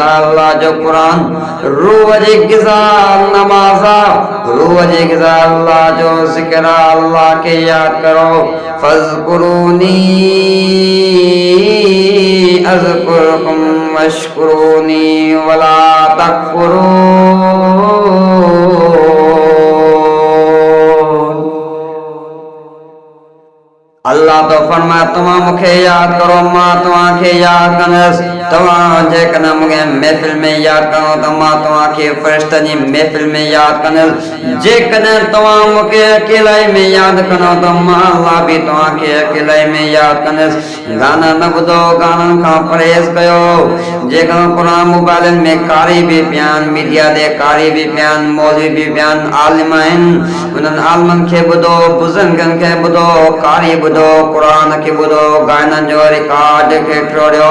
अल्लाह जो कुरान रोज गिजा नमाजा रोज गिजा अल्लाह जो जिक्र अल्लाह के याद करो फज़कुरूनी अज़कुरुकुम वश्कुरूनी वला तकफुरून। अल्लाह तो फरमाए तव्हां मूंखे यादि करो मां तव्हांखे यादि कंदुसि। तव्हां जेकॾहिं मूंखे महफ़िल में यादि करो त मां तव्हांखे फ़रिश्तनि जी महफ़िल में यादि कंदुसि। जेकॾहिं तव्हां मूंखे अकेलाई में यादि कंदो त मां अल्लाह बि तव्हांखे अकेलाई में यादि कंदुसि। गाना न ॿुधो, गाननि खां परहेज़ कयो। जेकॾहिं क़ुरान मोबाइलनि में कारी बि पिया आहिनि, मीडिया ते कारी बि पिया आहिनि, मौलवी बि पिया आहिनि, आलिम आहिनि, उन्हनि आलिमनि खे ॿुधो, बुज़ुर्गनि खे ॿुधो, कारी ॿुधो, क़ुरान खे ॿुधो, गाननि जो रिकॉर्ड खे टोड़ियो।